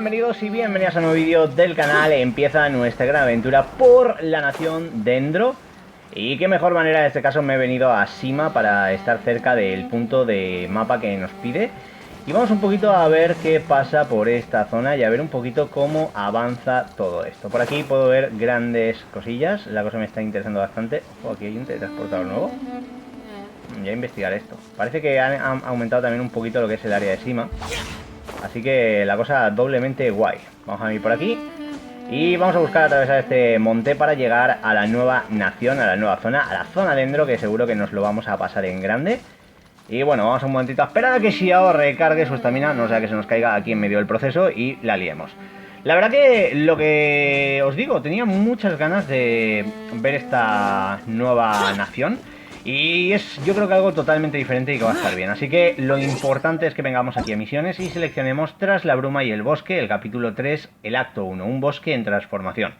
bienvenidos y bienvenidas a un nuevo vídeo del canal. Empieza nuestra gran aventura por la nación DENDRO. Y qué mejor manera, en este caso me he venido a Sima para estar cerca del punto de mapa que nos pide. Y vamos un poquito a ver qué pasa por esta zona y a ver un poquito cómo avanza todo esto. Por aquí puedo ver grandes cosillas, la cosa me está interesando bastante. Ojo, aquí hay un teletransportador nuevo. Voy a investigar esto. Parece que han aumentado también un poquito lo que es el área de Sima. Así que la cosa doblemente guay. Vamos a ir por aquí y vamos a buscar atravesar este monte para llegar a la nueva nación, a la nueva zona, a la zona dentro, que seguro que nos lo vamos a pasar en grande. Y bueno, vamos un momentito a esperar a que Xiao recargue su estamina, no sea que se nos caiga aquí en medio del proceso y la liemos. La verdad que lo que os digo, tenía muchas ganas de ver esta nueva nación. Y es, yo creo que algo totalmente diferente y que va a estar bien. Así que lo importante es que vengamos aquí a misiones y seleccionemos Tras la bruma y el bosque, el capítulo 3, el acto 1, un bosque en transformación.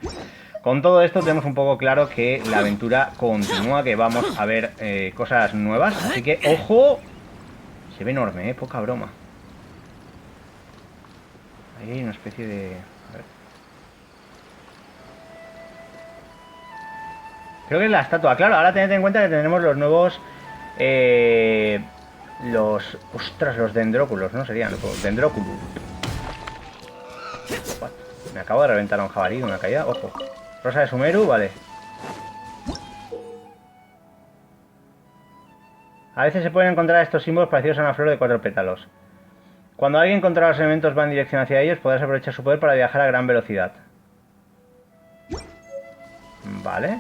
Con todo esto tenemos un poco claro que la aventura continúa, que vamos a ver cosas nuevas. Así que, ¡ojo! Se ve enorme, poca broma. Ahí hay una especie de... A ver. Creo que es la estatua, claro, ahora tened en cuenta que tenemos los nuevos... Ostras, los dendróculos, ¿no? Serían los dendróculos. Me acabo de reventar a un jabalí de una caída, ojo. Rosa de Sumeru, vale. A veces se pueden encontrar estos símbolos parecidos a una flor de 4 pétalos. Cuando alguien controla los elementos va en dirección hacia ellos, podrás aprovechar su poder para viajar a gran velocidad. Vale.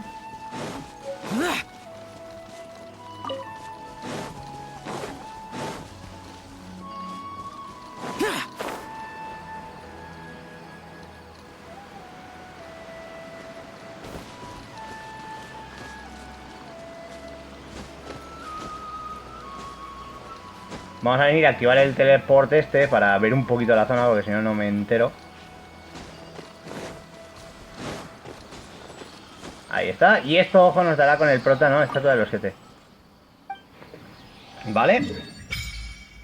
Vamos a venir a activar el teleporte este para ver un poquito la zona, porque si no, no me entero. Ahí está. Y esto, ojo, nos dará con el prota, ¿no? Estatua de los 7. Vale.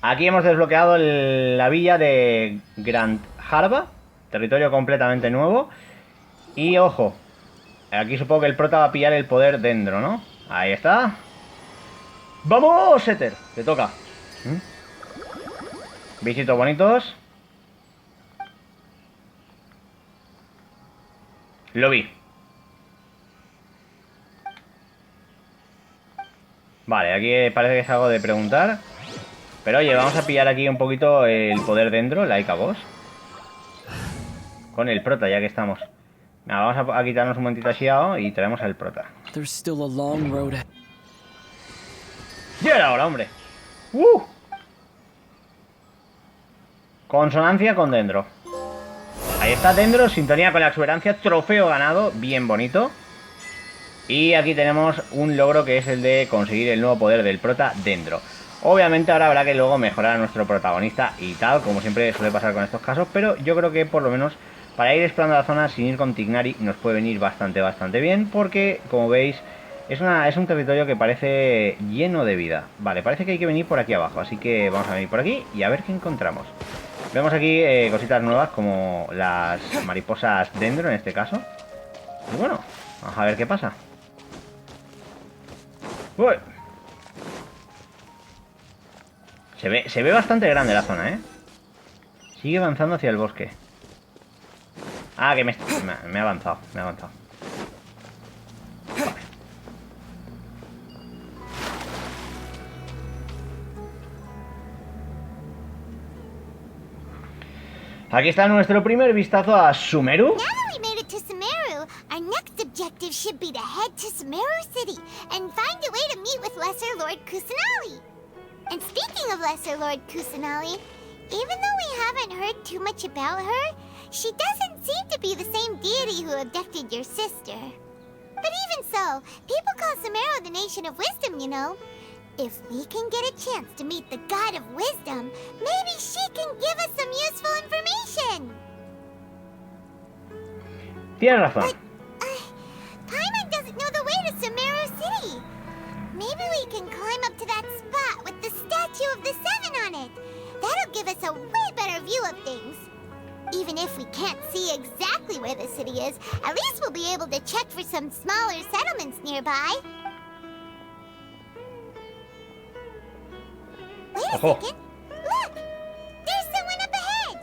Aquí hemos desbloqueado la villa de Grand Harba. Territorio completamente nuevo. Y, ojo. Aquí supongo que el prota va a pillar el poder dentro, ¿no? Ahí está. ¡Vamos, Setter! Te toca. Visitos bonitos. Lo vi. Vale, aquí parece que es algo de preguntar. Pero oye, vamos a pillar aquí un poquito el poder dentro, like a boss. Con el prota, ya que estamos. Nada, vamos a quitarnos un momentito a Xiao y traemos al prota. ¡Ya era hora, hombre! Consonancia con Dendro. Ahí está Dendro, sintonía con la exuberancia, trofeo ganado, bien bonito. Y aquí tenemos un logro que es el de conseguir el nuevo poder del prota Dendro. Obviamente ahora habrá que luego mejorar a nuestro protagonista y tal, como siempre suele pasar con estos casos. Pero yo creo que por lo menos para ir explorando la zona sin ir con Tignari nos puede venir bastante bien. Porque, como veis, es un territorio que parece lleno de vida. Vale, parece que hay que venir por aquí abajo, así que vamos a venir por aquí y a ver qué encontramos. Vemos aquí cositas nuevas como las mariposas dendro en este caso. Y bueno, vamos a ver qué pasa. Uy. Se ve bastante grande la zona, ¿eh? Sigue avanzando hacia el bosque. Ah, que me ha avanzado, me ha avanzado. Aquí está nuestro primer vistazo a Sumeru. Our next objective should be to head to Sumeru City and find a way to meet with Lesser Lord Kusanali. And speaking of Lesser Lord Kusanali, even though we haven't heard too much about her, she doesn't seem to be the same deity who abducted your sister. But even so, people call Sumeru the Nation of Wisdom, you know. If we can get a chance to meet the God of Wisdom, maybe she can give us some useful information. Tienes razón. Paimon doesn't know the way to Sumeru City. Maybe we can climb up to that spot with the statue of the Seven on it. That'll give us a way better view of things. Even if we can't see exactly where the city is, at least we'll be able to check for some smaller settlements nearby. Wait a second. Look! There's someone up ahead!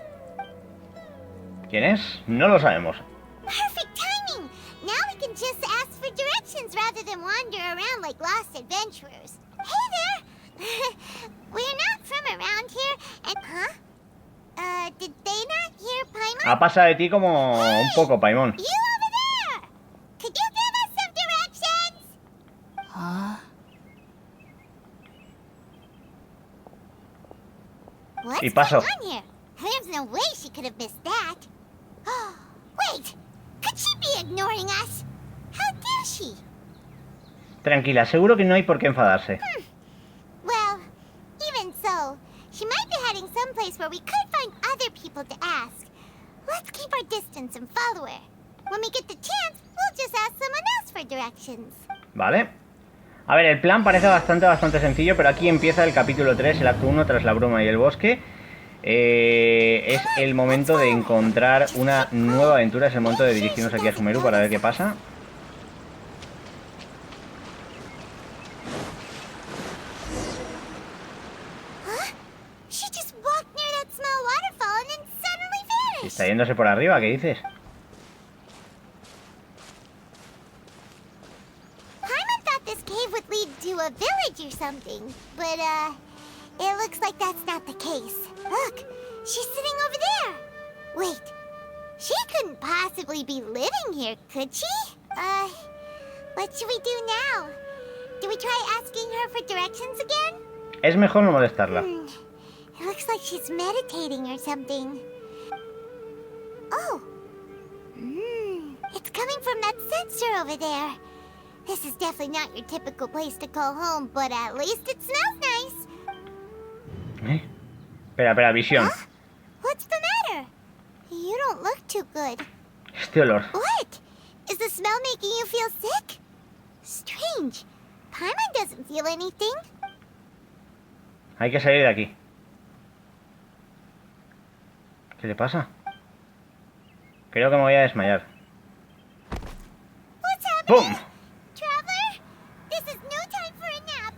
¿Quién es? No lo sabemos. Perfect timing! Now we can just ask for directions rather than wander around like lost adventurers. Hey there! We're not from around here, and... Huh? Did they not hear Paimon? Ha pasado de ti como un poco, Paimon. You over there! Could you give us some directions? Huh? What's paso. going on here? There's no way she could have missed that. Wait! Could she be ignoring us? How dare she? Tranquila, seguro que no hay por qué enfadarse. Well, even so, she might be heading someplace where we could find other people to ask. Let's keep our distance and follow her. When we get the chance, we'll just ask someone else for directions. Vale. A ver, el plan parece bastante sencillo, pero aquí empieza el capítulo 3, el acto 1, tras la bruma y el bosque. Es el momento de encontrar una nueva aventura, es el momento de dirigirnos aquí a Sumeru para ver qué pasa. Está yéndose por arriba, ¿qué dices? Paimon thought this cave would lead to a village or something, but it looks like that's not the case. Look, she's sitting over there. Wait, she couldn't possibly be living here, could she? What should we do now? Do we try asking her for directions again? Es mejor no molestarla. It looks like she's meditating or something. Oh! It's coming from that sensor over there. This is definitely not your typical place to call home, but at least it smells nice. Espera, visión. Huh? What's the matter? You don't look too good. Este olor. What? Is the smell making you feel sick? Strange. Paimon doesn't feel anything. Hay que salir de aquí. ¿Qué le pasa? Creo que me voy a desmayar. What's happening? ¡Pum! Traveler, this is no time for a nap.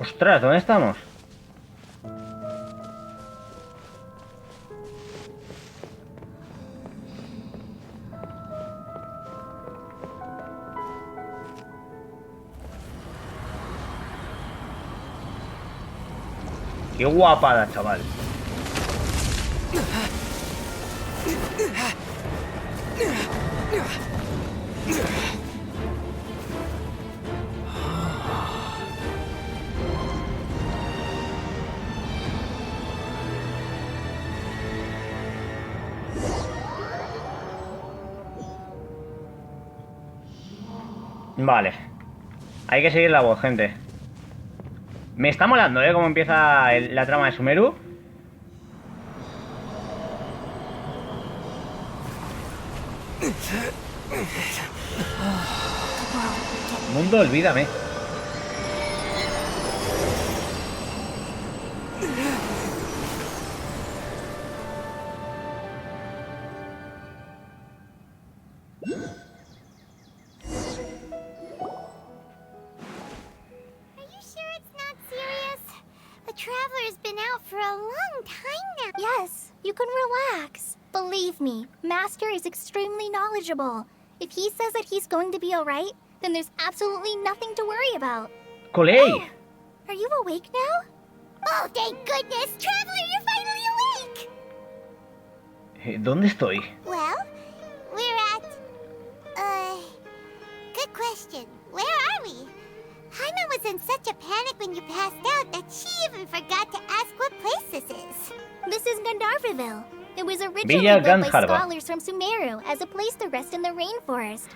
Ostras, ¿dónde estamos? Qué guapada, chaval. Vale. Hay que seguir la voz, gente. Me está molando, cómo empieza la trama de Sumeru. Mundo, olvídame. Yes, you can relax. Believe me, Master is extremely knowledgeable. If he says that he's going to be alright, then there's absolutely nothing to worry about. Collei! Oh, are you awake now? Oh, thank goodness! Traveler, you're finally awake! ¿Dónde estoy? Well, we're at... good question. Where are we? Paimon was in such a panic when you passed out that she even forgot to ask what place this is. This is Gandharvaville. It was originally Villa built by Gandharva. scholars from Sumeru as a place to rest in the rainforest.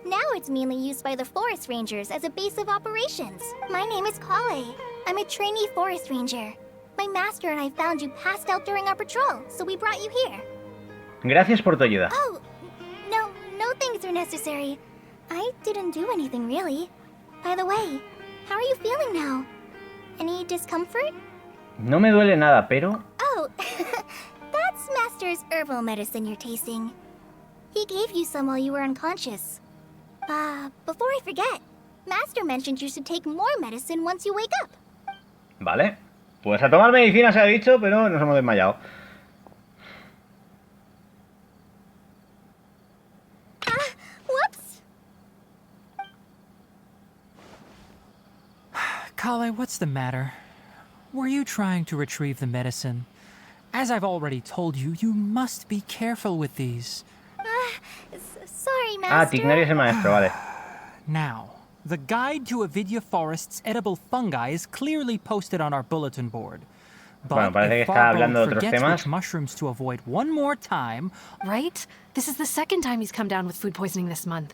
Now it's mainly used by the forest rangers as a base of operations. My name is Collei. I'm a trainee forest ranger. My master and I found you passed out during our patrol, so we brought you here. Gracias por tu ayuda. Oh, no thanks are necessary. I didn't do anything really. By the way, how are you feeling now? Any discomfort? No me duele nada, pero... Oh, that's Master's herbal medicine you're tasting. He gave you some while you were unconscious. Before I forget, Master mentioned you should take more medicine once you wake up. Vale. Pues a tomar medicina se ha dicho, pero nos hemos desmayado. Whoops! Collei, what's the matter? Were you trying to retrieve the medicine? As I've already told you, you must be careful with these. Sorry, Master. Tigneri es el maestro, vale. Now, the guide to Avidya Forest's edible fungi is clearly posted on our bulletin board. Bueno, But parece que if está hablando de Farbode otros forgets temas. which mushrooms to avoid one more time... Right? This is the second time he's come down with food poisoning this month.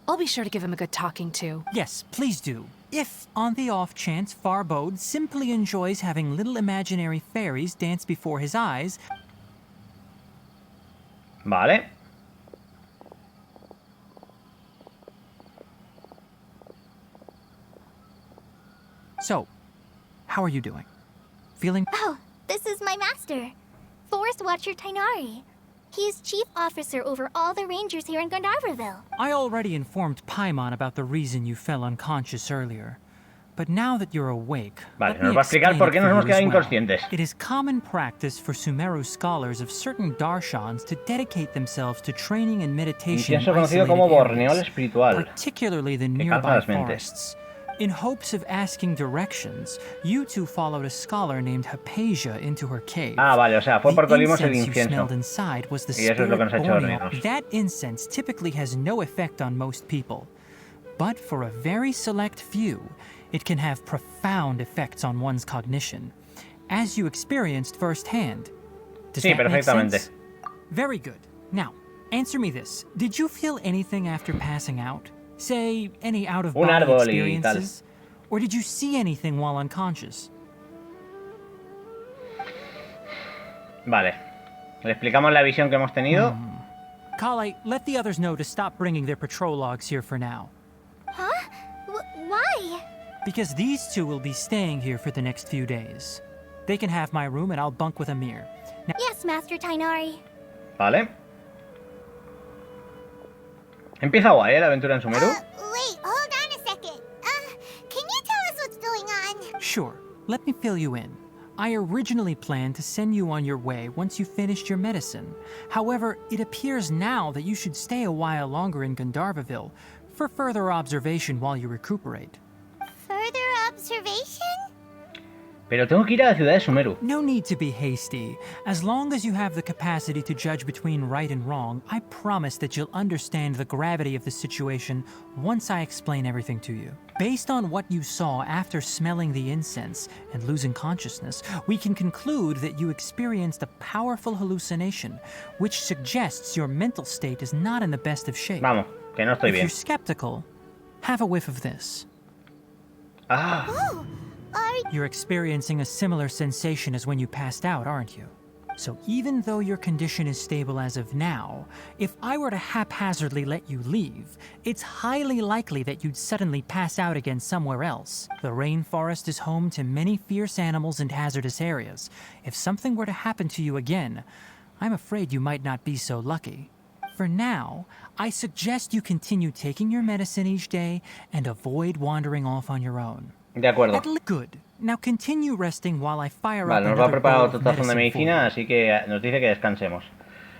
I'll be sure to give him a good talking to. Yes, please do. If, on the off chance, Farbode simply enjoys having little imaginary fairies dance before his eyes... Vale. So, how are you doing? Feeling... Oh, this is my master, Forest Watcher Tighnari. He is chief officer over all the rangers here in Gandharvaville. I already informed Paimon about the reason you fell unconscious earlier. But now that you're awake, Vale, let nos me va a explicar explain por it qué for nos hemos you as quedado well. inconscientes. It is common practice for Sumeru scholars of certain darshans to dedicate themselves to training and meditation in Incienso conocido como isolated borneol areas, espiritual. particularly the Que calma nearby las mentes. forests. In hopes of asking directions, you two followed a scholar named Hypatia into her cave. Vale, o sea, fue porque The olimos el incense you incienso. smelled inside was the Y eso es lo que nos ha spirit hecho borneol. dormirnos. That incense typically has no effect on most people, but for a very select few, it can have profound effects on one's cognition, as you experienced firsthand. Does Sí, that make perfectamente. sense? Very good. Now, answer me this. Did you feel anything after passing out? Say, any out-of-body árbol y tal. experiences? Or did you see anything while unconscious? Vale. Le explicamos la visión que hemos tenido. Collei, let the others know to stop bringing their patrol logs here for now. Huh? Why? Because these two will be staying here for the next few days. They can have my room and I'll bunk with Amir. Now, Yes, Master Tighnari. Vale. Empieza guay, ¿eh? La aventura en Sumeru. Wait, hold on a second. Can you tell us what's going on? sure, let me fill you in. I originally planned to send you on your way once you finished your medicine. However, it appears now that you should stay a while longer in Gandharvaville for further observation while you recuperate. Further observation? Pero tengo que ir a la ciudad de Sumeru. No need to be hasty. As long as you have the capacity to judge between right and wrong, I promise that you'll understand the gravity of the situation once I explain everything to you. Based on what you saw after smelling the incense and losing consciousness, we can conclude that you experienced a powerful hallucination, which suggests your mental state is not in the best of shape. Vamos, que no estoy If bien. you're skeptical, have a whiff of this. Ah, Oh, You're experiencing a similar sensation as when you passed out, aren't you? So even though your condition is stable as of now, if I were to haphazardly let you leave, it's highly likely that you'd suddenly pass out again somewhere else. The rainforest is home to many fierce animals and hazardous areas. If something were to happen to you again, I'm afraid you might not be so lucky. For now, I suggest you continue taking your medicine each day and avoid wandering off on your own. de acuerdo. Good. Now continue resting while I fire Vale, up nos va a another preparar bowl otro of tazón de medicine for medicina, you. así que nos dice que descansemos.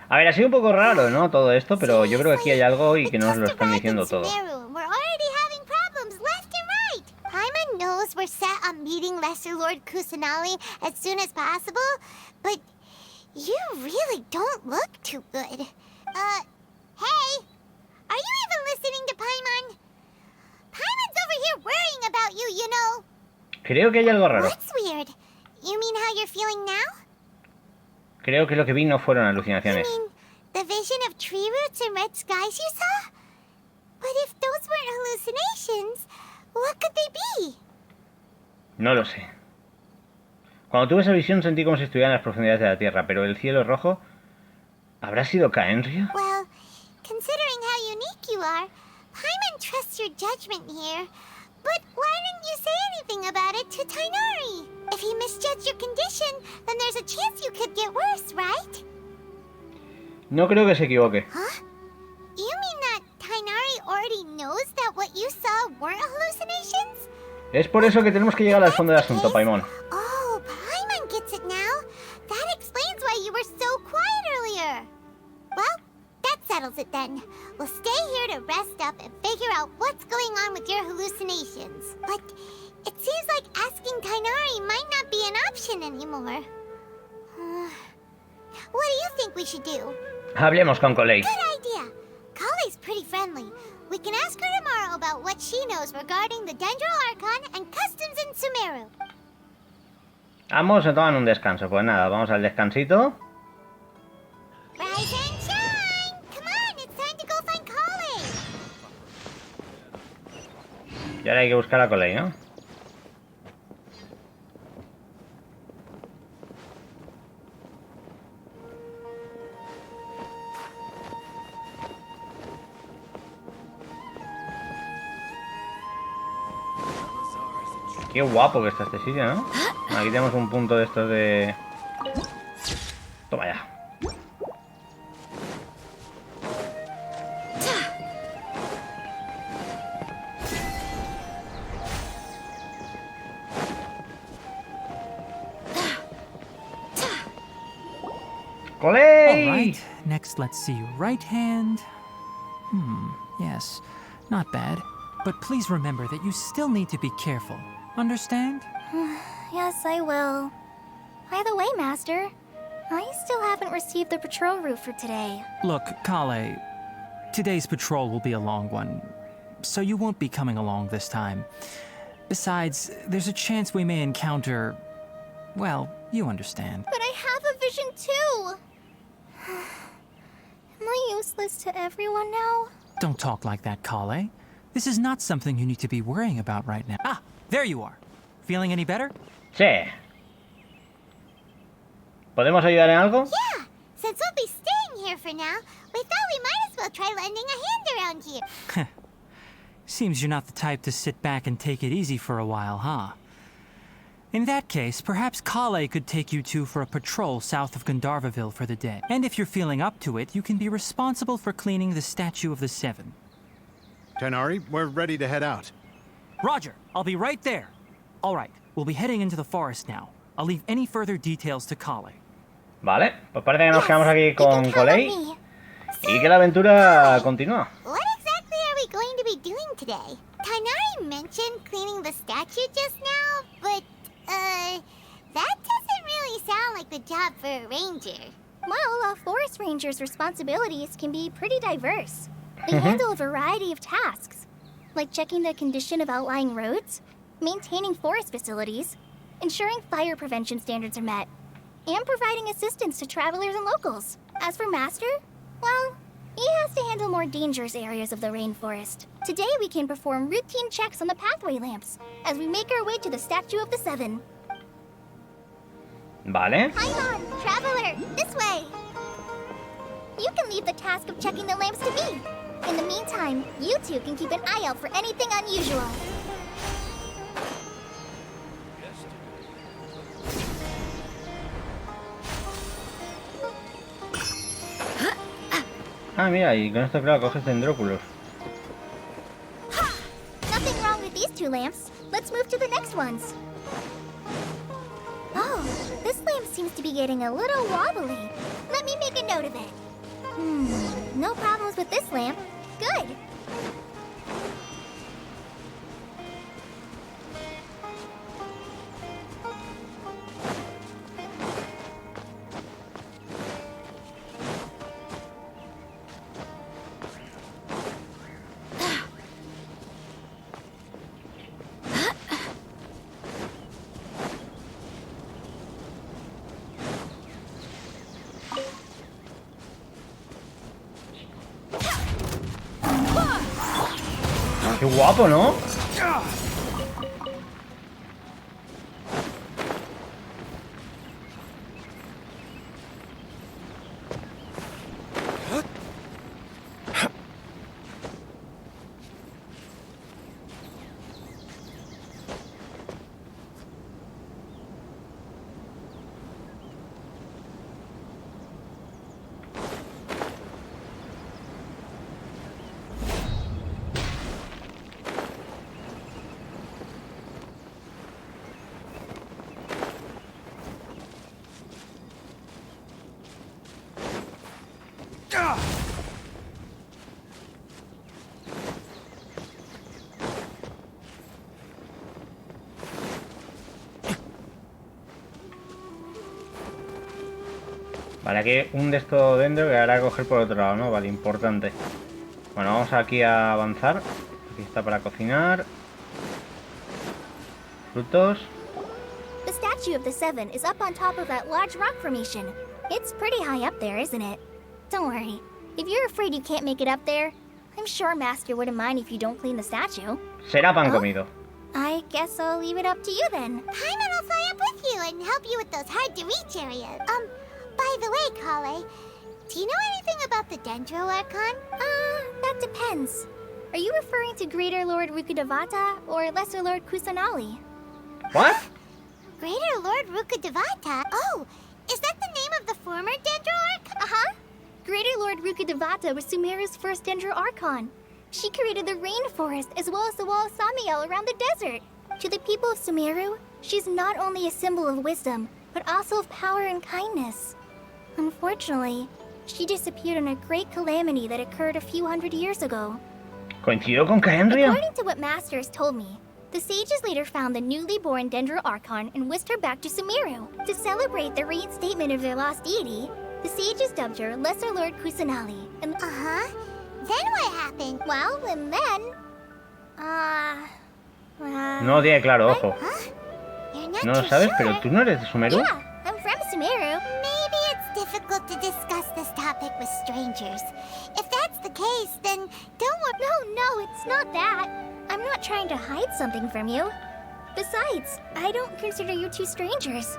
A ver, ha sido un poco raro, ¿no? Todo esto, pero yo creo que aquí hay algo y que no nos lo están diciendo todo. We're already having problems left and right. Paimon knows we're set on meeting Lesser Lord Kusanali as soon as possible, but you really don't look too good. Hey, are you even listening to Paimon? Paimon's over here worrying about you, you know. Creo que hay algo raro. What's weird? You mean how you're feeling now? Creo que lo que vi no fueron You alucinaciones. mean the vision of tree roots and red skies you saw? But if those weren't hallucinations, what could they be? No lo sé. Cuando tuve esa visión sentí como si estuviera en las profundidades de la Tierra, pero el cielo rojo... ¿Habrá sido Caenria? Well, considering how unique you are, Paimon trusts your judgment here, but why didn't you say anything about it to Tighnari? If he misjudged your condition, then there's a chance you could get worse, right? No creo que se equivoque. Huh? You mean that Tighnari already knows that what you saw weren't hallucinations? Es por eso que tenemos que llegar al fondo del asunto, Paimon. Oh, Paimon gets it now. That explains why you were so quiet earlier. Well, that settles it then. We'll stay here to rest up and figure out what's going on with your hallucinations. But it seems like asking Tighnari might not be an option anymore. What do you think we should do? Hablemos con Collei. Good idea. Collei's pretty friendly. We can ask her tomorrow about what she knows regarding the Dendro Archon and customs in Sumeru. Ambos se toman un descanso. Pues nada, vamos al descansito. Rise and shine! Come on, it's time to go find Collei. Y ahora hay que buscar a Collei, ¿no? Qué guapo que está este sitio, ¿no? Aquí tenemos un punto de estos de... Toma ya. Collei! Alright, next let's see. Right hand. Yes, not bad. But please remember that you still need to be careful. Understand? Yes, I will. By the way, Master, I still haven't received the patrol route for today. Look, Collei, today's patrol will be a long one, so you won't be coming along this time. Besides, there's a chance we may encounter... well, you understand. But I have a vision too! Am I useless to everyone now? Don't talk like that, Collei. This is not something you need to be worrying about right now. Ah, there you are. Feeling any better? Sí. ¿Podemos ayudar en algo? Yeah, since we'll be staying here for now, we thought we might as well try lending a hand around here. Seems you're not the type to sit back and take it easy for a while, huh? In that case, perhaps Collei could take you two for a patrol south of Gandharvaville for the day. And if you're feeling up to it, you can be responsible for cleaning the Statue of the Seven. Tighnari, we're ready to head out. Roger, I'll be right there. All right, we'll be heading into the forest now. I'll leave any further details to Collei. Vale, pues parece que nos quedamos aquí con You can Collei count on me. y que la aventura continúa. What exactly are we going to be doing today? Tighnari mentioned cleaning the statue just now, but, that doesn't really sound like the job for a ranger. Well, a forest ranger's responsibilities can be pretty diverse. They handle a variety of tasks, like checking the condition of outlying roads, maintaining forest facilities, ensuring fire prevention standards are met, and providing assistance to travelers and locals. As for Master, well, he has to handle more dangerous areas of the rainforest. Today we can perform routine checks on the pathway lamps as we make our way to the Statue of the Seven. Vale. Paimon, traveler, this way! You can leave the task of checking the lamps to me. In the meantime, you two can keep an eye out for anything unusual. Ah, mira, y con esto claro coges dendróculos. Nothing wrong with these two lamps. Let's move to the next ones. Oh, this lamp seems to be getting a little wobbly. Let me make a note of it. No problems with this lamp. Good. Qué guapo, ¿no? Vale, aquí un de estos dentro que hará coger por otro lado, ¿no? Vale, importante. Bueno, vamos aquí a avanzar. Aquí está para cocinar. Frutos. The statue of the Seven is up on top of that large rock formation. It's pretty high up there, isn't it? Don't worry. If you're afraid you can't make it up there, I'm sure Master wouldn't mind if you don't clean the statue. Será pan comido. I guess I'll leave it up to you then. Paimon will fly up with you and help you with those hard-to-reach areas. By the way, Collei, do you know anything about the DENDRO Archon? That depends. Are you referring to Greater Lord Rukkhadevata or Lesser Lord Kusanali? What? Greater Lord Rukkhadevata? Oh, is that the name of the former DENDRO Archon? Uh-huh. Greater Lord Rukkhadevata was Sumeru's first DENDRO Archon. She created the rainforest as well as the wall of Samiel around the desert. To the people of Sumeru, she's not only a symbol of wisdom, but also of power and kindness. Unfortunately, she disappeared in a great calamity that occurred a few hundred years ago. ¿Coincidió con Kaenria? According to what Master has told me, the sages later found the newly born DENDRO Archon and whisked her back to Sumeru. To celebrate the reinstatement of their lost deity, the sages dubbed her Lesser Lord Kusanali. And Uh-huh. Then what happened? well, and then... No tiene claro, ojo. Huh? You're not No lo too sabes, sure? pero tú no eres de Sumeru. Yeah, I'm from Sumeru. Maybe it's difficult to discuss this topic with strangers. If that's the case, then don't worry. No, it's not that. I'm not trying to hide something from you. Besides, I don't consider you two strangers.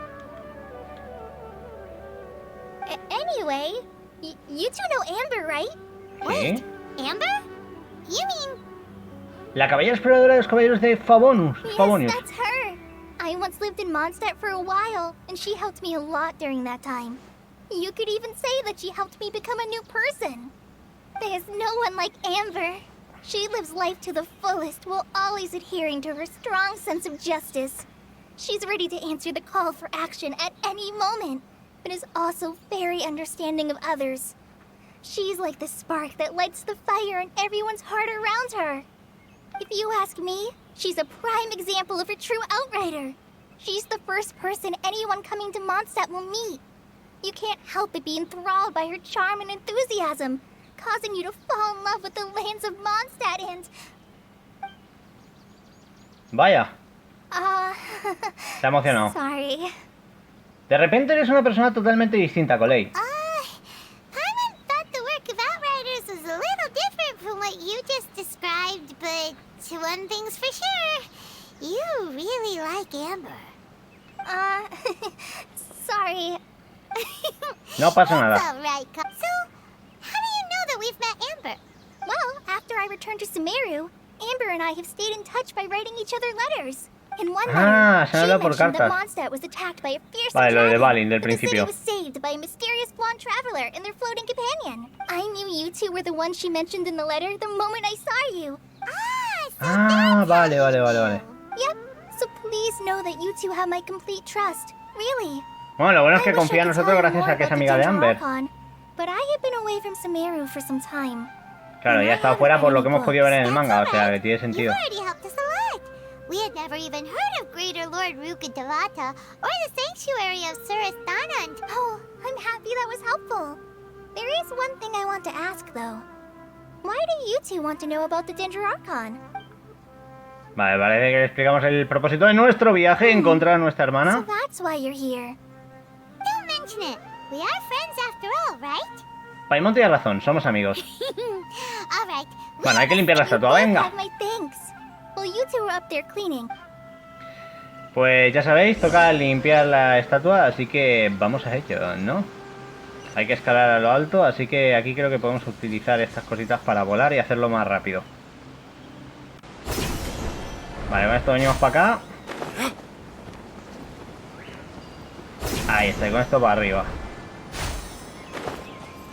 Anyway, you two know Amber, right? Sí. Amber? You mean... La caballera exploradora de los caballeros de Favonius. Yes, that's her. I once lived in Mondstadt for a while, and she helped me a lot during that time. You could even say that she helped me become a new person. There's no one like Amber. She lives life to the fullest while always adhering to her strong sense of justice. She's ready to answer the call for action at any moment, but is also very understanding of others. She's like the spark that lights the fire in everyone's heart around her. If you ask me, she's a prime example of a true outrider. She's the first person anyone coming to Mondstadt will meet. You can't help but be enthralled by her charm and enthusiasm, causing you to fall in love with the lands of Mondstadt and... Vaya, se ha emocionado. Sorry. De repente eres una persona totalmente distinta, Collei. Paimon thought the work of Outriders was a little different from what you just described, but one thing's for sure. You really like Amber. Sorry. No pasa nada. That's all right. So, how do you know that we've met Amber? Well, after I returned to Sumeru, Amber and I have stayed in touch by writing each other letters. In one letter, se han she hablado por mentioned that cartas. Mondstadt was attacked by a fearsome Vale, lo de dragon, Balin del but the city principio. was saved by a mysterious blonde traveler and their floating companion. I knew you two were the ones she mentioned in the letter the moment I saw you. Vale. Yep, so please know that you two have my complete trust. Really. Bueno, lo bueno es que I wish confía en I could nosotros tell you gracias more a que es about the amiga de DENDRO Amber. Archon, but I have been away from Sumeru for some time. Claro, ya está fuera por lo que hemos podido ver en el manga, o sea, que tiene sentido. You've already helped us a lot. We had never even heard of Greater Lord Rukkhadevata or the sanctuary of Surasthana. Oh, I'm happy that was helpful. There is one thing I want to ask, though. Why do you two want to know about the DENDRO Archon? Vale, parece que le explicamos el propósito de nuestro viaje, encontrar a nuestra So hermana. that's why you're here. Don't mention it. We are friends after all, right? Paimon tiene razón, somos amigos. All right. Bueno, hay que limpiar la You estatua, both venga. have my thanks. Well, you two were up there cleaning. Pues ya sabéis, toca limpiar la estatua, así que vamos a ello, ¿no? Hay que escalar a lo alto, así que aquí creo que podemos utilizar estas cositas para volar y hacerlo más rápido. Vale, con esto venimos para acá. Ahí está, y con esto para arriba.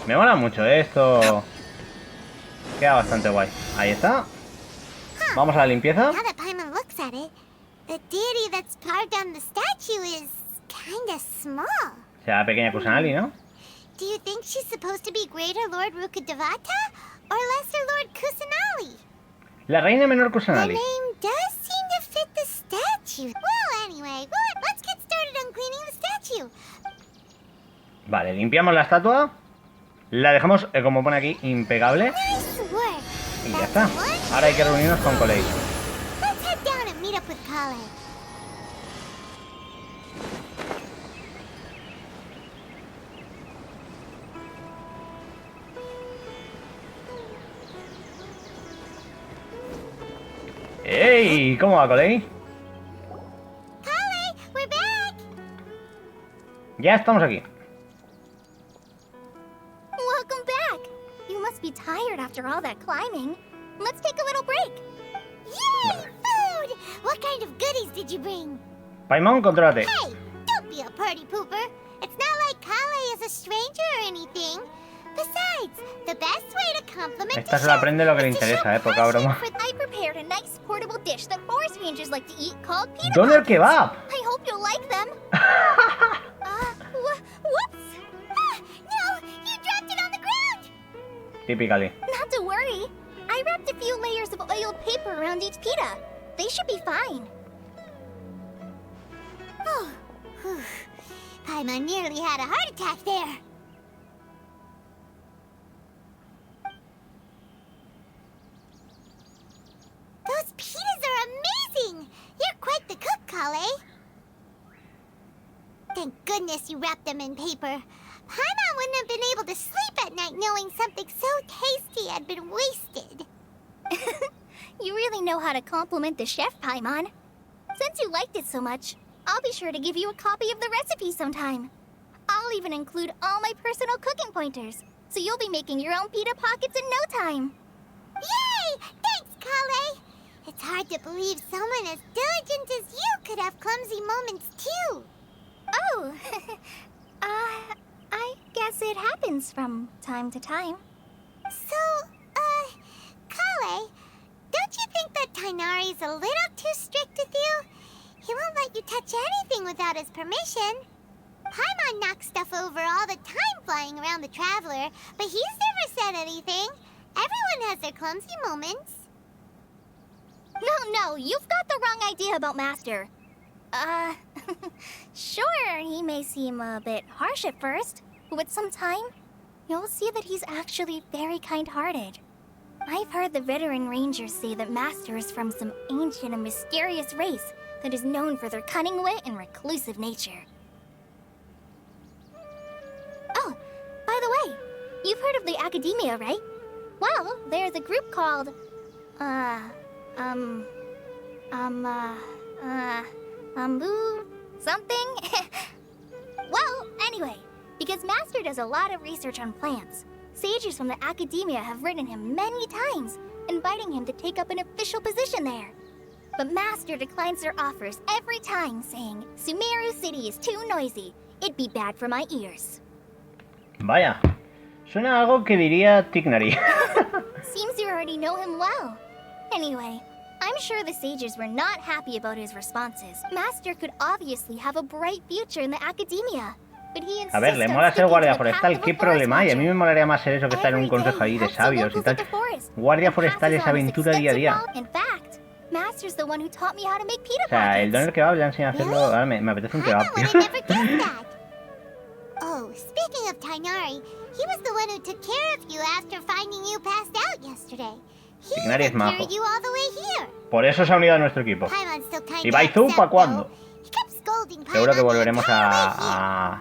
Me mola mucho esto. Queda bastante guay. Ahí está. Vamos a la limpieza. Now that Paimon looks at it, the deity that's carved on the statue is kinda small. Será la pequeña Kusanali, ¿no? Do you think she's supposed to be Greater Lord Rukkhadevata or Lesser Lord Kusanali? La reina menor The Kusanali. name does seem to fit the statue. Well, anyway, let's get started on cleaning the statue. Vale, limpiamos la estatua. La dejamos, como pone aquí, impecable. Nice work. Y ya está. Ahora hay que reunirnos con Collei. Let's head down and meet up with Collei. ¡Ey! ¿Cómo va, Collei? Collei, we're back. Ya estamos aquí. Welcome back! You must be tired after all that climbing. Let's take a little break. Yay, food! What kind of goodies did you bring? Paimon, contrólate. Hey, don't be a party pooper. It's not like Collei is a stranger or anything. Besides, the best way to compliment Esta the se la chef aprende lo que le is to interesa, show poca broma. passion for I prepared a nice portable dish that forest rangers like to eat called pita Doner pockets. kebab. I hope you'll like them. Whoops! No, you dropped it on the ground! Typically. Not to worry. I wrapped a few layers of oiled paper around each pita. They should be fine. Oh, whew. Paimon nearly had a heart attack there. Those pitas are amazing! You're quite the cook, Collei. Thank goodness you wrapped them in paper. Paimon wouldn't have been able to sleep at night knowing something so tasty had been wasted. You really know how to compliment the chef, Paimon. Since you liked it so much, I'll be sure to give you a copy of the recipe sometime. I'll even include all my personal cooking pointers, so you'll be making your own pita pockets in no time. Yay! Thanks, Collei! It's hard to believe someone as diligent as you could have clumsy moments too. Oh, I guess it happens from time to time. So, Collei, don't you think that Tighnari's a little too strict with you? He won't let you touch anything without his permission. Paimon knocks stuff over all the time flying around the Traveler, but he's never said anything. Everyone has their clumsy moments. No, you've got the wrong idea about Master. Sure, he may seem a bit harsh at first, but with some time, you'll see that he's actually very kind-hearted. I've heard the veteran rangers say that Master is from some ancient and mysterious race that is known for their cunning wit and reclusive nature. Oh, by the way, you've heard of the Academia, right? Well, there's a group called, something? Well, anyway, because Master does a lot of research on plants, sages from the Academia have written him many times, inviting him to take up an official position there. But Master declines their offers every time, saying, Sumeru City is too noisy. It'd be bad for my ears. Vaya. Suena a algo que diría Tighnari. Seems you already know him well. Anyway, I'm sure the sages were not happy about his responses. Master could obviously have a bright future in the Academia, but he A ver, le mola ser guardia forestal. ¿Qué problema hay? A mí me molaría más ser eso que estar en un consejo ahí de sabios y tal. Guardia forestal es aventura día a día. Master's the one who taught me how to make pita O sea, el doner kebab le ha enseñado a hacerlo. Ahora me apetece un kebab, I tío. never guessed that. Oh, speaking of Tighnari, he was the one who took care of you after finding you passed out yesterday. He Tighnari es even majo. carried you all the way here. Por eso se ha unido a nuestro equipo. Paimon's still kind ¿Y of Baizu upset, para cuándo? though. He kept scolding Seguro que Paimon the volveremos entire way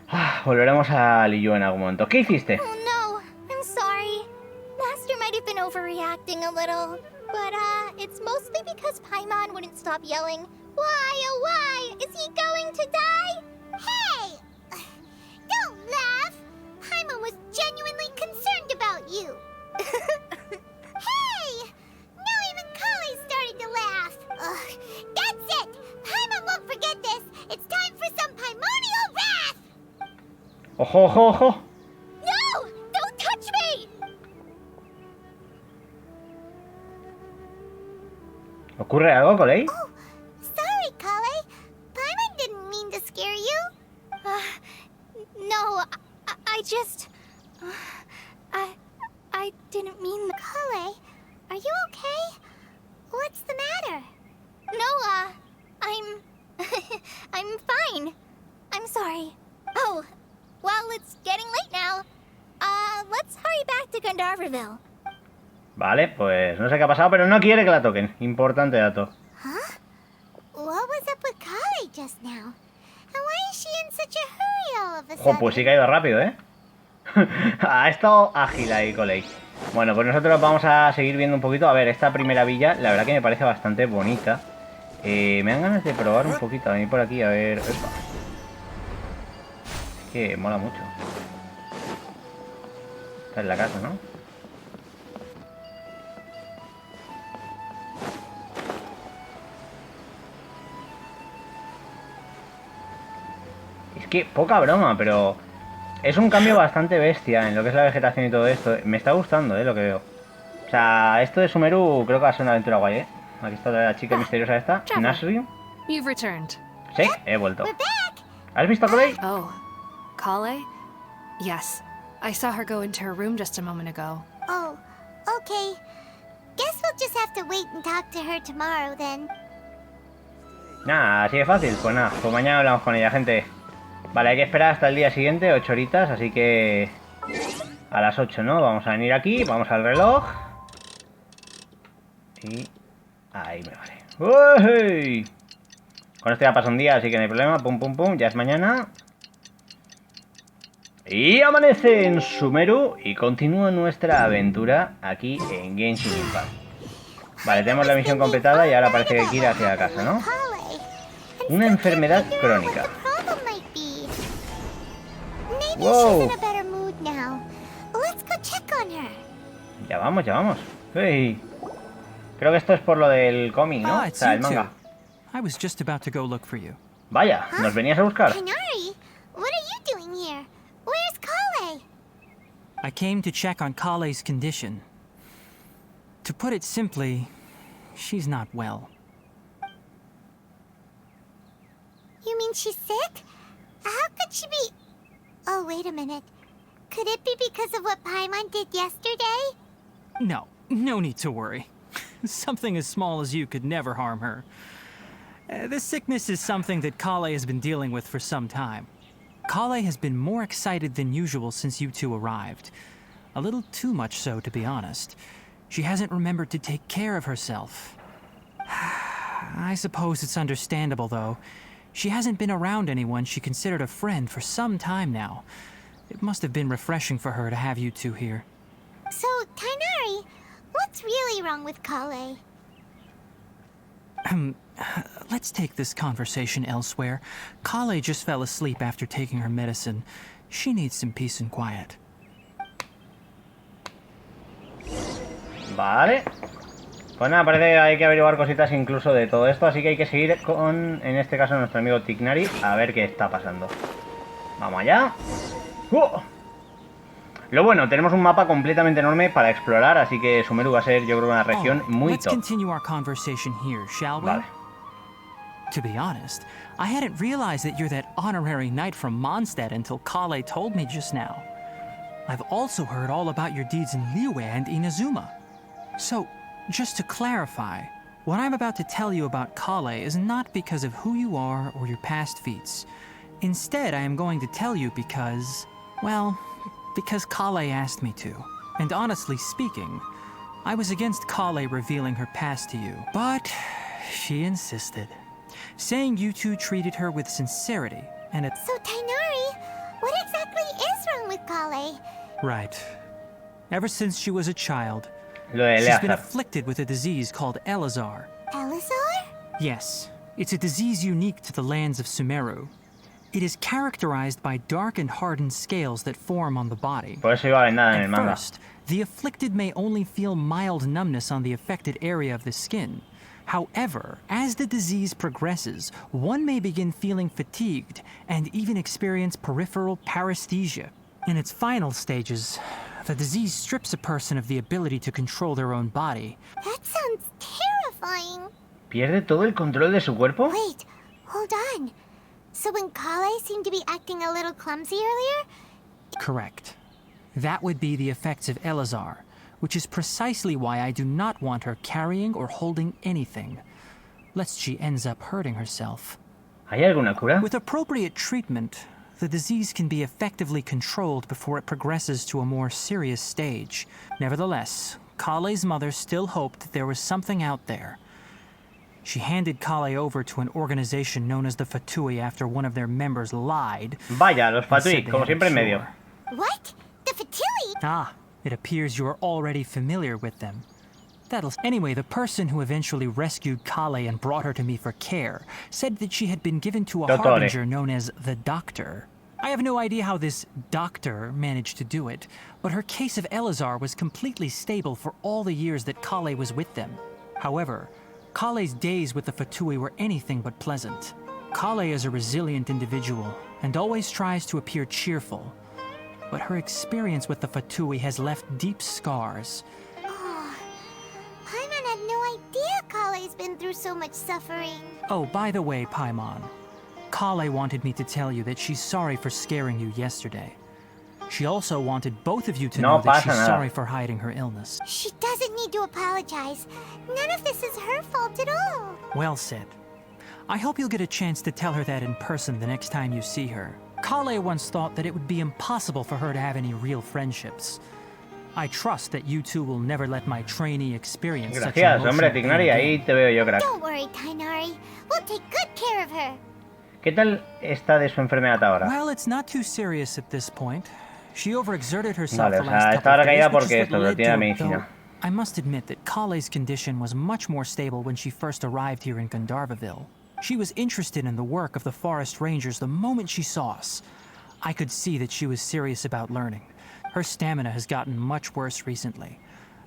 here. volveremos a Liu en algún momento. ¿Qué hiciste? Oh no, I'm sorry. Master might have been overreacting a little, but it's mostly because Paimon wouldn't stop yelling, "Why, oh why? Is he going to die?" Hey! Don't laugh! Paimon was genuinely concerned about you. Hey! Now even Collei started to laugh. Ugh, that's it! Paimon won't forget this. It's time for some Paimonial wrath! ¡Ojo, ojo, ojo! No! Don't touch me! ¿Ocurre algo, Collei? Oh, sorry, Collei. Paimon didn't mean to scare you. No, No, I just... I didn't mean... Collei, are you okay? What's the matter? No, I'm fine. I'm sorry. Oh, well, it's getting late now. Let's hurry back to Gandharville. Vale, pues no sé qué ha pasado, pero no quiere que la toquen. Importante dato. Huh? What was up with Collei just now? And why is she in such a hurry all of a sudden? Pues sí que ha ido rápido, ¿eh? Ha estado ágil ahí, Collei. Bueno, pues nosotros vamos a seguir viendo un poquito. A ver, esta primera villa, la verdad que me parece bastante bonita. Me dan ganas de probar un poquito, a venir por aquí, a ver... Epa. Es que mola mucho. Esta es la casa, ¿no? Es que poca broma, pero... Es un cambio bastante bestia en lo que es la vegetación y todo esto. Me está gustando, lo que veo. O sea, esto de Sumeru creo que va a ser una aventura guay, Aquí está la chica misteriosa esta, Nasri. You've returned. Sí, he vuelto. We're back! ¿Has visto a Collei? Oh, Collei? Yes. I saw her go into her room just a moment ago. Oh, okay. Guess we'll just have to wait and talk to her tomorrow then. Nada, así de fácil. Pues nada, pues mañana hablamos con ella, gente. Vale, hay que esperar hasta el día siguiente, 8 horitas, así que... A las 8, ¿no? Vamos a venir aquí, vamos al reloj. Y... Ahí me vale. ¡Uy! Con esto ya pasa un día, así que no hay problema. Pum, pum, pum, ya es mañana. Y amanece en Sumeru y continúa nuestra aventura aquí en Genshin Impact. Vale, tenemos la misión completada y ahora parece que hay que ir hacia casa, ¿no? Una enfermedad crónica. Wow. Ya vamos, ya vamos. Hey. Creo que esto es por lo del cómic, ¿no? O sea, el manga. I was just about to go look for you. Vaya, ¿nos venías a buscar? Tighnari, what are you doing here? Where's Collei? I came to check on Collei's condition. To put it simply, she's not well. You mean she's sick? How could she be... Oh, wait a minute. Could it be because of what Paimon did yesterday? No need to worry. Something as small as you could never harm her. This sickness is something that Collei has been dealing with for some time. Collei has been more excited than usual since you two arrived. A little too much so, to be honest. She hasn't remembered to take care of herself. I suppose it's understandable, though. She hasn't been around anyone she considered a friend for some time now. It must have been refreshing for her to have you two here. So, Tighnari, what's really wrong with Collei? Let's take this conversation elsewhere. Collei just fell asleep after taking her medicine. She needs some peace and quiet. Vale. Pues nada, parece que hay que averiguar cositas incluso de todo esto, así que hay que seguir con, en este caso, nuestro amigo Tighnari a ver qué está pasando. Vamos allá. Lo bueno, tenemos un mapa completamente enorme para explorar, así que Sumeru va a ser, yo creo, una región muy let's top. continue our conversation here, shall we? Vale. To be honest, I hadn't realized that you're that honorary knight from Mondstadt until Collei told me just now. I've also heard all about your deeds in Liyue and Inazuma. So, just to clarify, what I'm about to tell you about Collei is not because of who you are or your past feats. Instead, I am going to tell you because, well, because Collei asked me to. And honestly speaking, I was against Collei revealing her past to you, but she insisted, saying you two treated her with sincerity and it... So, Tighnari, what exactly is wrong with Collei? Right. Ever since she was a child, Lo de she's been Eleazar. afflicted with a disease called Elazar. Elazar? Yes, it's a disease unique to the lands of Sumeru. It is characterized by dark and hardened scales that form on the body. Por eso iba a nada en el At manga. first, the afflicted may only feel mild numbness on the affected area of the skin. However, as the disease progresses, one may begin feeling fatigued and even experience peripheral paresthesia. In its final stages, the disease strips a person of the ability to control their own body. That sounds terrifying. ¿Pierde todo el control de su cuerpo? Wait, hold on. So when Collei seemed to be acting a little clumsy earlier? Correct. That would be the effects of Elazar, which is precisely why I do not want her carrying or holding anything, lest she ends up hurting herself. ¿Hay alguna cura? With appropriate treatment, the disease can be effectively controlled before it progresses to a more serious stage. Nevertheless, Collei's mother still hoped that there was something out there. She handed Collei over to an organization known as the Fatui after one of their members lied. Vaya, los and Fatui, said they como had a siempre en medio. cure. What? The Fatui? Ah, it appears you're already familiar with them. Anyway, the person who eventually rescued Collei and brought her to me for care said that she had been given to a Dottore. harbinger known as the Doctor. I have no idea how this doctor managed to do it, but her case of Elazar was completely stable for all the years that Collei was with them. However, Collei's days with the Fatui were anything but pleasant. Collei is a resilient individual and always tries to appear cheerful, but her experience with the Fatui has left deep scars. Oh, Paimon had no idea Collei's been through so much suffering. Oh, by the way, Paimon, Collei wanted me to tell you that she's sorry for scaring you yesterday. She also wanted both of you to know that she's sorry for hiding her illness. She doesn't need to apologize. None of this is her fault at all. Well said. I hope you'll get a chance to tell her that in person the next time you see her. Collei once thought that it would be impossible for her to have any real friendships. I trust that you two will never let my trainee experience such Gracias, emotional hombre, pain Tignari, ahí again. te veo yo, crack. Don't worry, Tighnari. We'll take good care of her. ¿Qué tal está de su enfermedad ahora? Well, it's not too serious at this point. She overexerted herself Vale, the o last sea, couple está of ahora caída days, which porque is what esto lo led tiene la to it, medicina. though I must admit that Collei's condition was much more stable when she first arrived here in Gandharvaville. She was interested in the work of the forest rangers the moment she saw us. I could see that she was serious about learning. Her stamina has gotten much worse recently.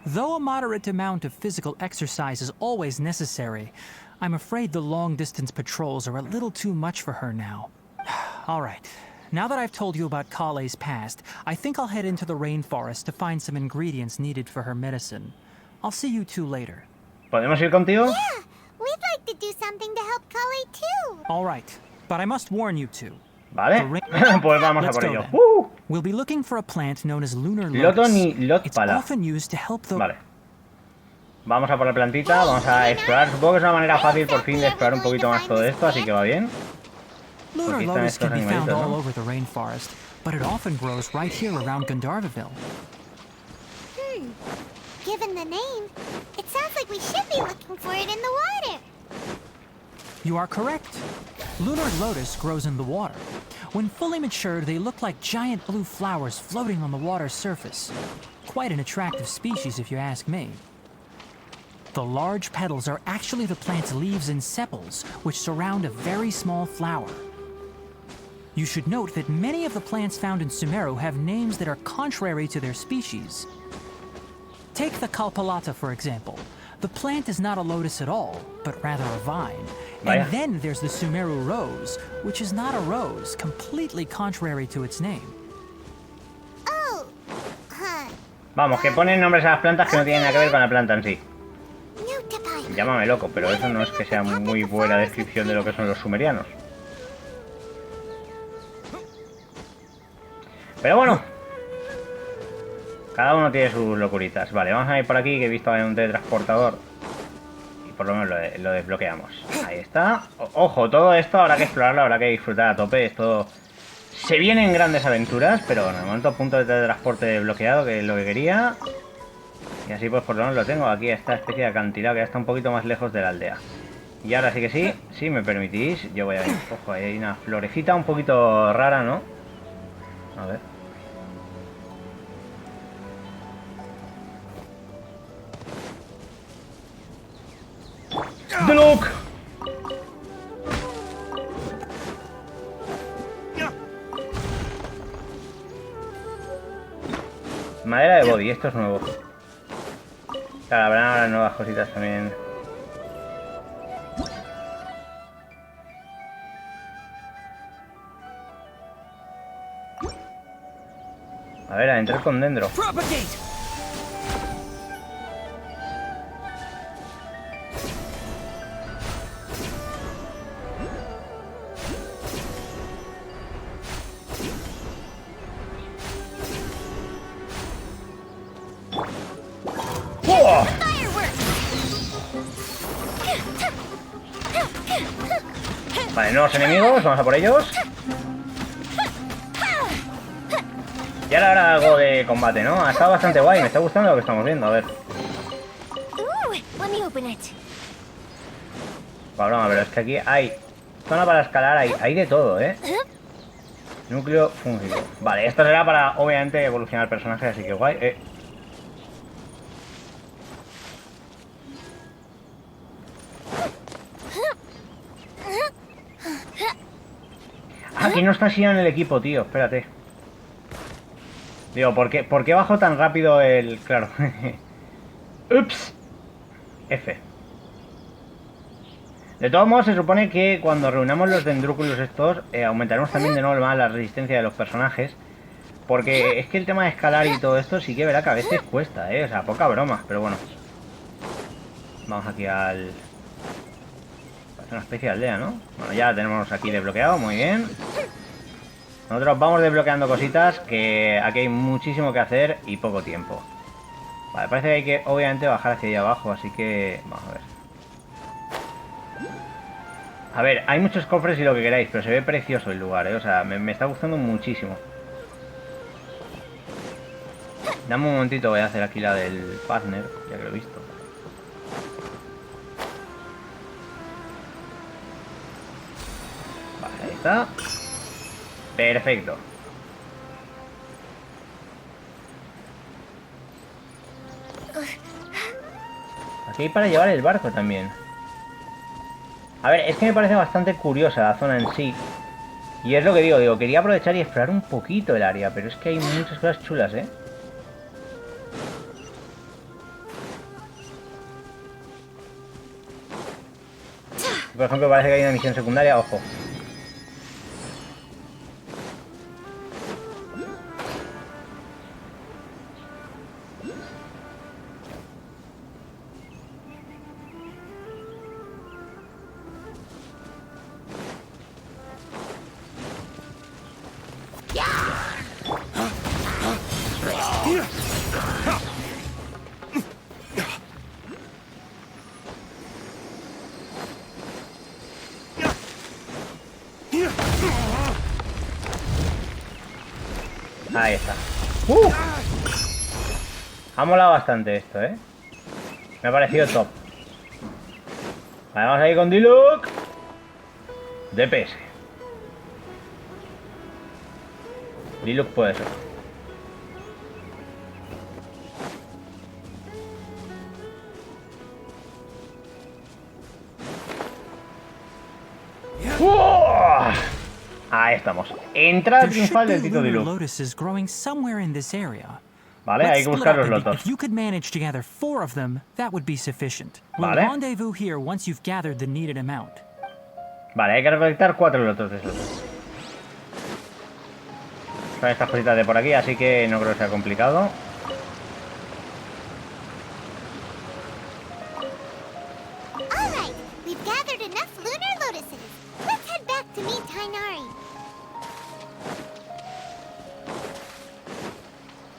Though a moderate amount of physical exercise is always necessary, I'm afraid the long-distance patrols are a little too much for her now. All right. Now that I've told you about Collei's past, I think I'll head into the rainforest to find some ingredients needed for her medicine. I'll see you two later. ¿Podemos ir contigo? Yeah, we'd like to do something to help Collei too. All right. But I must warn you two. Vale, pues vamos a Let's por go ello. then. We'll be looking for a plant known as lunar Loto lotus. ni It's Lotpala. often used to help the... Vale. Vamos a por la plantita, vamos a explorar. Supongo que es una manera fácil por fin de explorar un poquito más todo esto, así que va bien. Lunar Aquí están lotus estos can be found animalitos, all ¿no? over the rainforest, but it often grows right here around Gandharvaville. Given the name, it sounds like we should be looking for it in the water. You are correct. Lunar lotus grows in the water. When fully matured, they look like giant blue flowers floating on the water's surface. Quite an attractive species, if you ask me. The large petals are actually the plant's leaves and sepals, which surround a very small flower. You should note that many of the plants found in Sumeru have names that are contrary to their species. Take the Kalpalata, for example. The plant is not a lotus at all, but rather a vine. Vaya. And then there's the Sumeru rose, which is not a rose, completely contrary to its name. Oh, huh. Vamos, que ponen nombres a las plantas que no tienen nada que ver con la planta en sí. Note to Paimon. Llámame loco, pero eso no es que sea muy buena descripción de lo que son los sumerianos. Pero bueno, cada uno tiene sus locuritas. Vale, vamos a ir por aquí, que he visto un teletransportador. Y por lo menos lo desbloqueamos. Ahí está. Ojo, todo esto habrá que explorarlo, habrá que disfrutar a tope. Esto se vienen grandes aventuras, pero en el momento punto de teletransporte desbloqueado, que es lo que quería. Y así pues por lo menos lo tengo aquí, esta especie de acantilado que ya está un poquito más lejos de la aldea. Y ahora sí que sí, si me permitís, yo voy a ver. Ojo, ahí hay una florecita un poquito rara, ¿no? A ver. ¡The Look! Madera de body, esto es nuevo. Claro, habrán ahora nuevas cositas también. A ver, a entrar con dendro. ¡Wow! Vale, nuevos enemigos, vamos a por ellos. Y ahora habrá algo de combate, ¿no? Ha estado bastante guay, me está gustando lo que estamos viendo, a ver. Va, broma, pero es que aquí hay zona para escalar, hay de todo, ¿eh? Núcleo fúngico. Vale, esto será para, obviamente, evolucionar el personaje, así que guay. Aquí no está así en el equipo, tío, espérate. Digo, ¿por qué bajo tan rápido el...? Claro. Ups. F. De todos modos, se supone que cuando reunamos los dendrúculos estos, aumentaremos también de nuevo más la resistencia de los personajes. Porque es que el tema de escalar y todo esto sí que verá que a veces cuesta, o sea, poca broma, pero bueno. Vamos aquí al... Parece una especie de aldea, ¿no? Bueno, ya la tenemos aquí desbloqueado, muy bien. Nosotros vamos desbloqueando cositas, que aquí hay muchísimo que hacer y poco tiempo. Vale, parece que hay que obviamente bajar hacia allá abajo, así que... Vamos a ver. A ver, hay muchos cofres y lo que queráis, pero se ve precioso el lugar, o sea, me está gustando muchísimo. Dame un momentito, voy a hacer aquí la del partner, ya que lo he visto. Vale, ahí está. Perfecto. Aquí hay para llevar el barco también. A ver, es que me parece bastante curiosa la zona en sí. Y es lo que digo, quería aprovechar y explorar un poquito el área, pero es que hay muchas cosas chulas, ¿eh? Por ejemplo, parece que hay una misión secundaria, ojo. Ahí está. Ha molado bastante esto, ¿eh? Me ha parecido top. Vale, vamos ahí con Diluc. DPS. Diluc puede ser. Ahí estamos. Entrada triunfal del Tito Diluc. Vale, hay que buscar los lotos. Vale, hay que recolectar 4 lotos de esos. Son estas cositas de por aquí, así que no creo que sea complicado.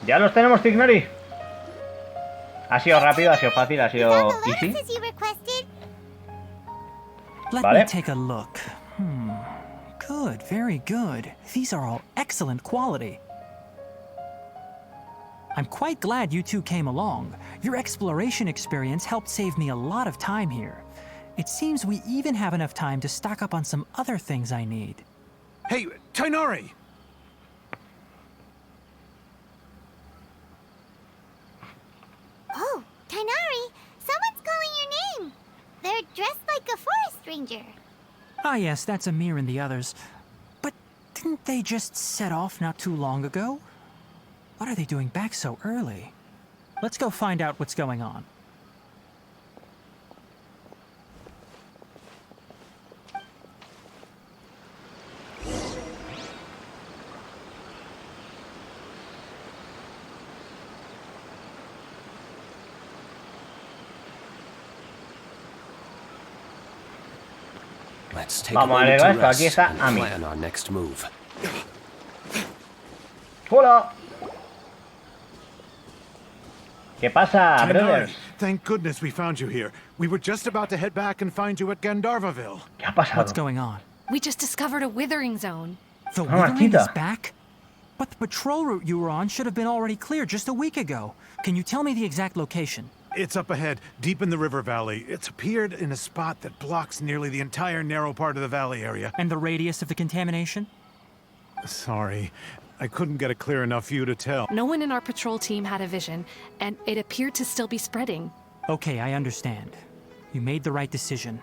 Ya los tenemos, Tignori. Ha sido rápido, ha sido fácil, ha sido easy. Vale. Good, very good. These are all excellent quality. I'm quite glad you two came along. Your exploration experience helped save me a lot of time here. It seems we even have enough time to stock up on some other things I need. Hey, Tainari! Oh, Tainari, someone's calling your name. They're dressed like a forest ranger. Ah yes, that's Amir and the others. But didn't they just set off not too long ago? What are they doing back so early? Let's go find out what's going on. Vamos a agregar esto. Aquí está Ami. Hola. ¿Qué pasa, Tainari, brothers? thank goodness we found you here. We were just about to head back and find you at Gandharvaville. ¿Qué ha pasado? What's going on? We just discovered a withering zone. The Ah, withering is Martita. back? But the patrol route you were on should have been already cleared just a week ago. Can you tell me the exact location? It's up ahead, deep in the river valley. It's appeared in a spot that blocks nearly the entire narrow part of the valley area. And the radius of the contamination? Sorry, I couldn't get a clear enough view to tell. No one in our patrol team had a vision, and it appeared to still be spreading. Okay, I understand. You made the right decision.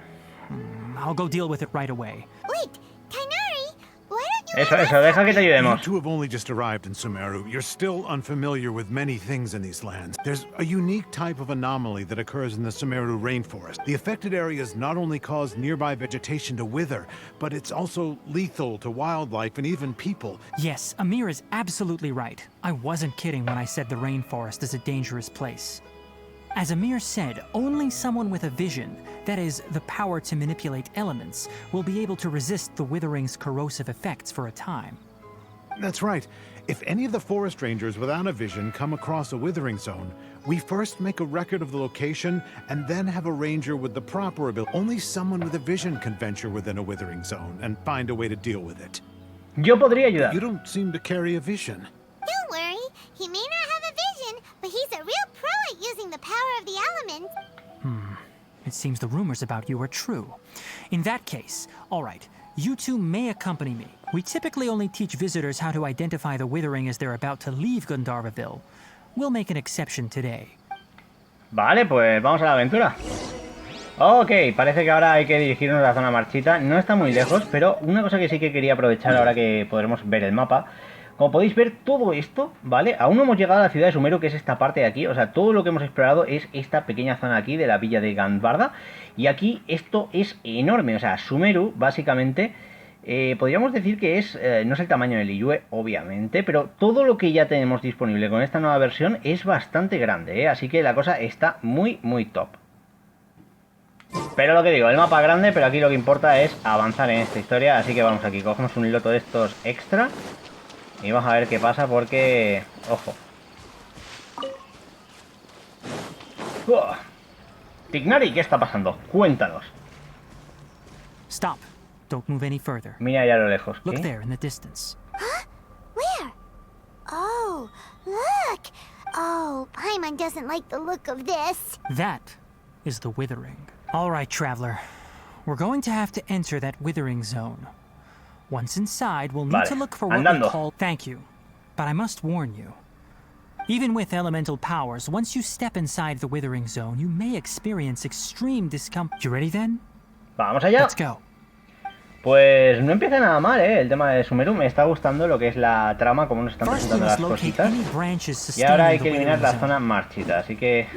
I'll go deal with it right away. Wait, Tainari, why don't you... Eso, deja que te You ayudemos. two have only just arrived in Sumeru. You're still unfamiliar with many things in these lands. There's a unique type of anomaly that occurs in the Sumeru rainforest. The affected areas not only cause nearby vegetation to wither, but it's also lethal to wildlife and even people. Yes, Amir is absolutely right. I wasn't kidding when I said the rainforest is a dangerous place. As Amir said, only someone with a vision, that is, the power to manipulate elements, will be able to resist the withering's corrosive effects for a time. That's right. If any of the forest rangers without a vision come across a withering zone, we first make a record of the location and then have a ranger with the proper ability. Only someone with a vision can venture within a withering zone and find a way to deal with it. Yo podría ayudar. You don't seem to carry a vision. Don't worry, he may not have a vision, but he's a real pro at using the power of the elements. It seems the rumors about you are true. In that case, all right, you two may accompany me. We typically only teach visitors how to identify the withering as they're about to leave Gandharvaville. We'll make an exception today. Vale, pues vamos a la aventura. Ok, parece que ahora hay que dirigirnos a la zona marchita. No está muy lejos, pero una cosa que sí que quería aprovechar ahora que podremos ver el mapa. Como podéis ver, todo esto, ¿vale? Aún no hemos llegado a la ciudad de Sumeru, que es esta parte de aquí. O sea, todo lo que hemos explorado es esta pequeña zona aquí de la villa de Gandharva. Y aquí esto es enorme. O sea, Sumeru, básicamente, podríamos decir que es... no es el tamaño del Liyue, obviamente, pero todo lo que ya tenemos disponible con esta nueva versión es bastante grande, ¿eh? Así que la cosa está muy, muy top. Pero lo que digo, el mapa grande, pero aquí lo que importa es avanzar en esta historia. Así que vamos aquí, cogemos un loto de estos extra. Y vamos a ver qué pasa porque... Ojo. Tignari, ¿qué está pasando? Cuéntanos. Stop. Don't move any further. Mira allá a lo lejos. Look ¿Qué? there in the distance. Where? Oh, look! Oh, Paimon doesn't like the look of this. That is the withering. All right, traveler. We're going to have to enter that withering zone. Once inside, we'll need to look for what we call... Thank you. But I must warn you. Even with elemental powers, once you step inside the withering zone, you may experience extreme discomfort. You ready then? Vamos allá. Let's go. Pues no empieza nada mal, el tema de Sumeru. Me está gustando lo que es la trama, cómo nos están presentando las cositas. Y ahora hay que eliminar la zona marchita, así que...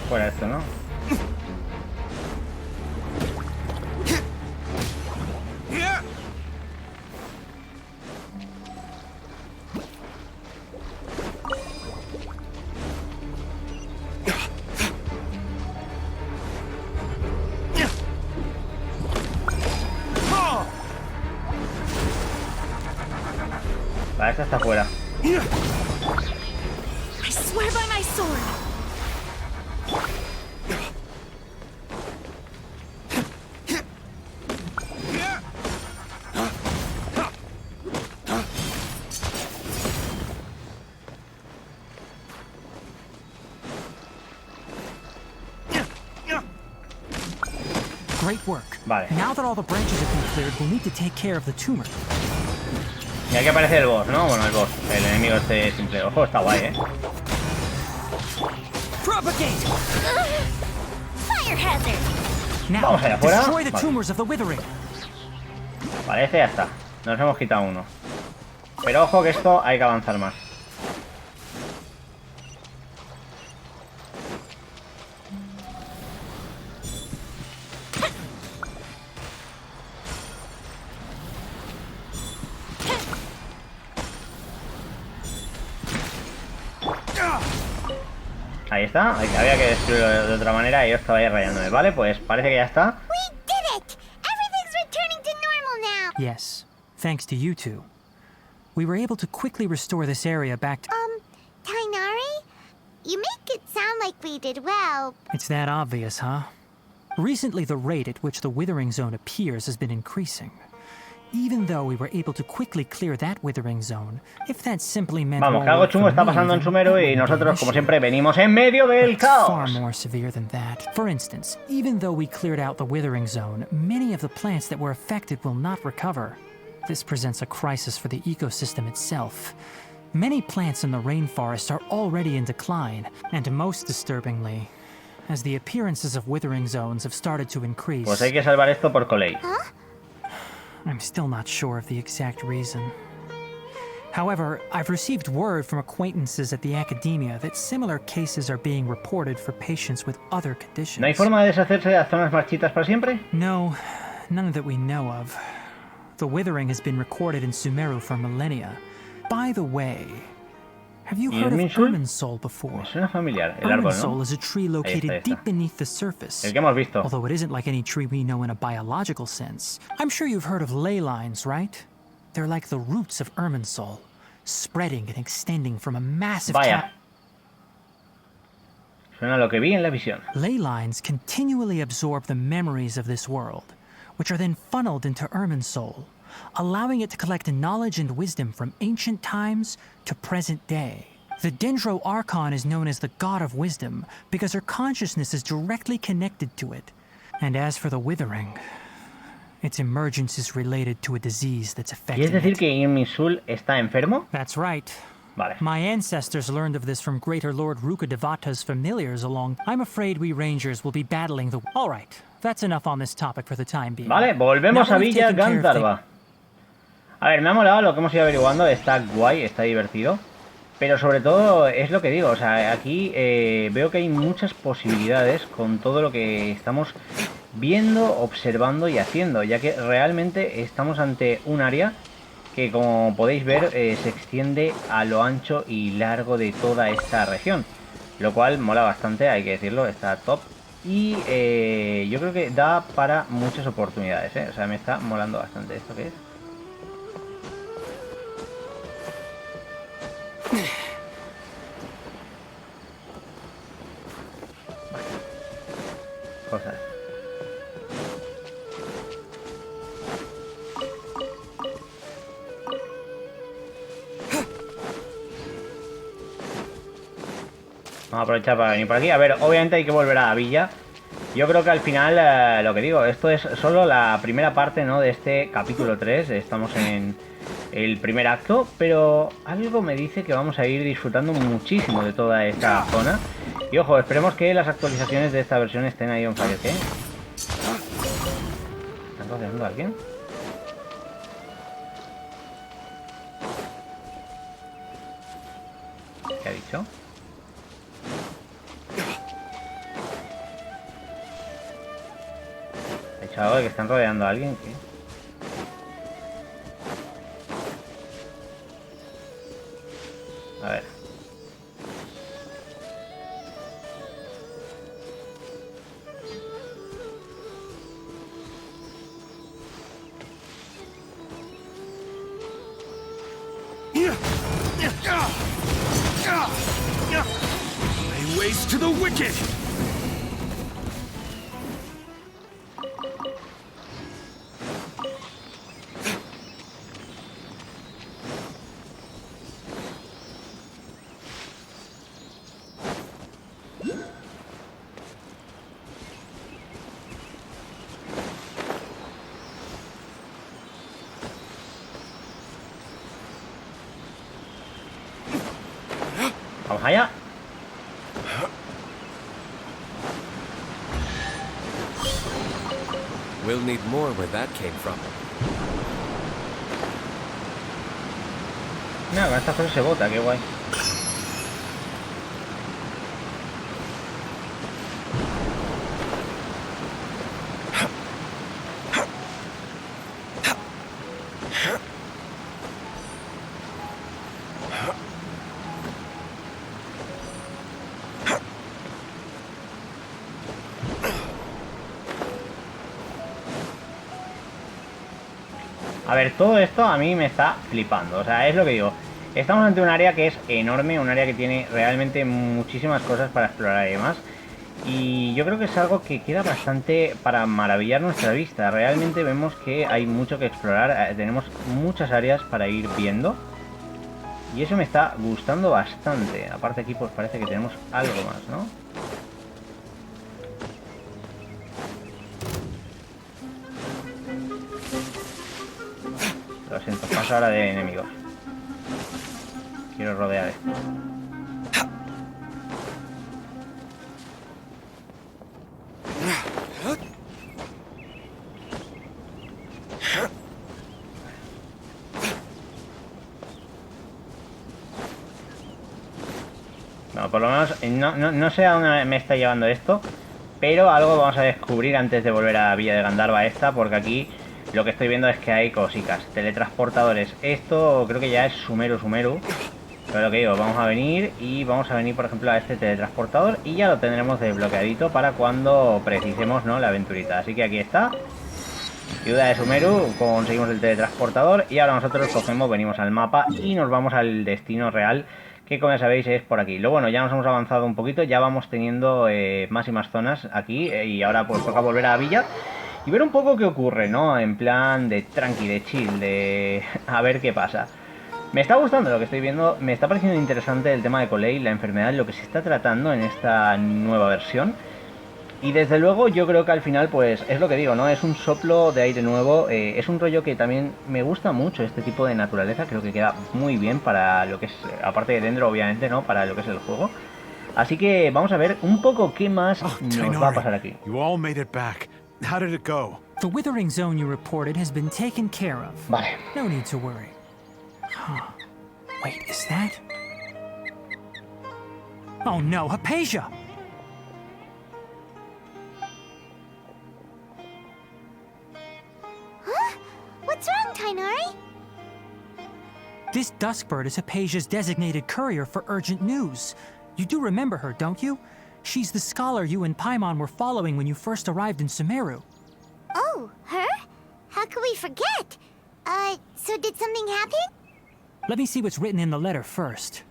Fuera esto, ¿no? Vale, esta está fuera. I swear by my sword. Great work. Vale. Now that all the branches have been cleared, we'll need to take care of the tumor. Y aquí aparece el boss, ¿no? Bueno, el boss, el enemigo este simple. Ojo, está guay, Propagate. Now, Vamos allá afuera. destroy the Vale. tumors of the withering. Vale, este ya está. Nos hemos quitado uno. Pero ojo que esto hay que avanzar más. Ahí está, había que destruirlo de otra manera y yo estaba ahí rayándome. Vale, pues parece que ya está. We did it! Everything's returning to normal now! Yes, thanks to you two. We were able to quickly restore this area back to... Tainari? You make it sound like we did well. It's that obvious, huh? Recently, the rate at which the withering zone appears has been increasing. Even though we were able to quickly clear that withering zone, if that simply meant Vamos, que algo more chungo está pasando en Sumeru y nosotros, como siempre, venimos en medio del It's far caos. more severe than that. For instance, even though we cleared out the withering zone, many of the plants that were affected will not recover. This presents a crisis for the ecosystem itself. Many plants in the rainforest are already in decline, and most disturbingly, as the appearances of withering zones have started to increase. Pues hay que salvar esto por Collei. I'm still not sure of the exact reason. However, I've received word from acquaintances at the academia that similar cases are being reported for patients with other conditions. ¿No hay forma de deshacerse de las zonas marchitas para siempre? No, none that we know of. The withering has been recorded in Sumeru for millennia. By the way, have you ¿Y el heard of Minsul? Irminsul before? Me suena familiar, el árbol, Irminsul ¿no? is a tree located deep beneath the surface. El que hemos visto. Although it isn't like any tree we know in a biological sense. I'm sure you've heard of ley lines, right? They're like the roots of Irminsul, spreading and extending from a massive Vaya. Suena a lo que vi en la visión. Ley lines continually absorb the memories of this world, which are then funneled into Irminsul, allowing it to collect knowledge and wisdom from ancient times to present day. The DENDRO Archon is known as the God of Wisdom because her consciousness is directly connected to it. And as for the withering, its emergence is related to a disease that's affecting ¿Quieres decir it. que Irminsul está enfermo? That's right. Vale. My ancestors learned of this from Greater Lord Rukadevata's familiars along... I'm afraid we rangers will be battling the... All right, that's enough on this topic for the time being. Vale, volvemos Now a that we've Villa taken care of Gantharva. A ver, me ha molado lo que hemos ido averiguando, está guay, está divertido. Pero sobre todo es lo que digo, o sea, aquí veo que hay muchas posibilidades con todo lo que estamos viendo, observando y haciendo, ya que realmente estamos ante un área que, como podéis ver, se extiende a lo ancho y largo de toda esta región, lo cual mola bastante, hay que decirlo, está top. Y yo creo que da para muchas oportunidades, o sea, me está molando bastante. ¿Esto qué es? Cosas. Vamos a aprovechar para venir por aquí. A ver, obviamente hay que volver a la villa. Yo creo que al final, lo que digo, esto es solo la primera parte, ¿no?, de este capítulo 3. Estamos en el primer acto, pero algo me dice que vamos a ir disfrutando muchísimo de toda esta zona. Y ojo, esperemos que las actualizaciones de esta versión estén ahí on fire. ¿Qué? ¿Están rodeando a alguien? ¿Qué ha dicho? ¿Ha dicho algo de que están rodeando a alguien? ¿Qué? A ver. Lay waste to the wicked! Vamos allá. We'll need more where that came from. Mira, con estas cosas se bota, qué guay. A ver, todo esto a mí me está flipando. O sea, es lo que digo. Estamos ante un área que es enorme, un área que tiene realmente muchísimas cosas para explorar y demás. Y yo creo que es algo que queda bastante para maravillar nuestra vista. Realmente vemos que hay mucho que explorar. Tenemos muchas áreas para ir viendo. Y eso me está gustando bastante. Aparte aquí pues parece que tenemos algo más, ¿no? Lo siento, paso ahora de enemigos. Quiero rodear esto. No, por lo menos no sé a dónde me está llevando esto, pero algo vamos a descubrir antes de volver a Villa de Gandharva esta, porque aquí lo que estoy viendo es que hay cositas, teletransportadores. Esto creo que ya es Sumeru. Pero lo que digo, vamos a venir y vamos a venir, por ejemplo, a este teletransportador y ya lo tendremos desbloqueadito para cuando precisemos, ¿no?, la aventurita. Así que aquí está, ciudad de Sumeru, conseguimos el teletransportador y ahora nosotros cogemos, venimos al mapa y nos vamos al destino real, que como ya sabéis es por aquí. Lo bueno, ya nos hemos avanzado un poquito, ya vamos teniendo más y más zonas aquí y ahora pues toca volver a Villa y ver un poco qué ocurre, ¿no? En plan de tranqui, de chill, de a ver qué pasa. Me está gustando lo que estoy viendo, me está pareciendo interesante el tema de Collei, la enfermedad, lo que se está tratando en esta nueva versión. Y desde luego yo creo que al final pues es lo que digo, ¿no? Es un soplo de aire nuevo, es un rollo que también me gusta mucho este tipo de naturaleza, creo que queda muy bien para lo que es, aparte de DENDRO obviamente, ¿no?, para lo que es el juego. Así que vamos a ver un poco qué más nos va a pasar aquí. You all made it back. How did it go? The withering zone you reported has been taken care of. Vale. No need to worry. Huh. Wait, is that? Oh no, Hypatia! Huh? What's wrong, Tighnari? This Duskbird is Hypatia's designated courier for urgent news. You do remember her, don't you? She's the scholar you and Paimon were following when you first arrived in Sumeru. Oh, her? How could we forget? So did something happen? Let me see what's written in the letter first.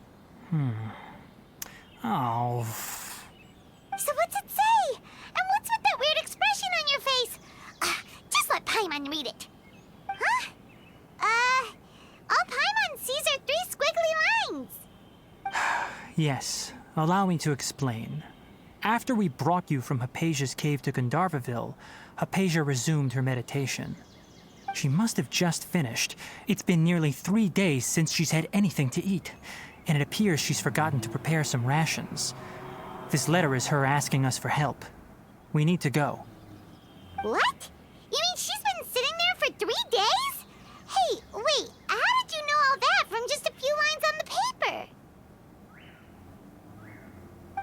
Oh. So what's it say? And what's with that weird expression on your face? Just let Paimon read it. Huh? All Paimon sees are 3 squiggly lines. Yes, allow me to explain. After we brought you from Hypatia's cave to Gandharvaville, Hypatia resumed her meditation. She must have just finished. It's been nearly 3 days since she's had anything to eat, and it appears she's forgotten to prepare some rations. This letter is her asking us for help. We need to go. What? You mean she's been sitting there for 3 days? Hey, wait, how did you know all that from just a few lines on the paper?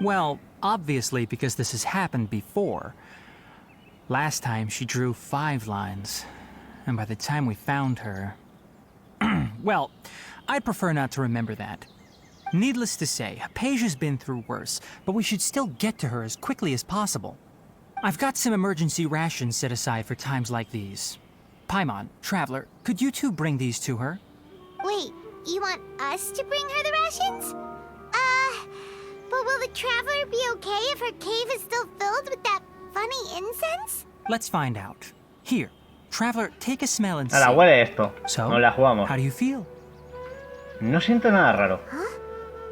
Well, obviously because this has happened before. Last time she drew 5 lines, and by the time we found her... Well, I'd prefer not to remember that. Needless to say, Hypatia's been through worse, but we should still get to her as quickly as possible. I've got some emergency rations set aside for times like these. Paimon, Traveler, could you two bring these to her? Wait, you want us to bring her the rations? But will the Traveler be okay if her cave is still filled with that funny incense? Let's find out. Here, Traveler, take a smell and see. Ahora, huele esto. So, Nos la jugamos. how do you feel? No siento nada raro. Huh?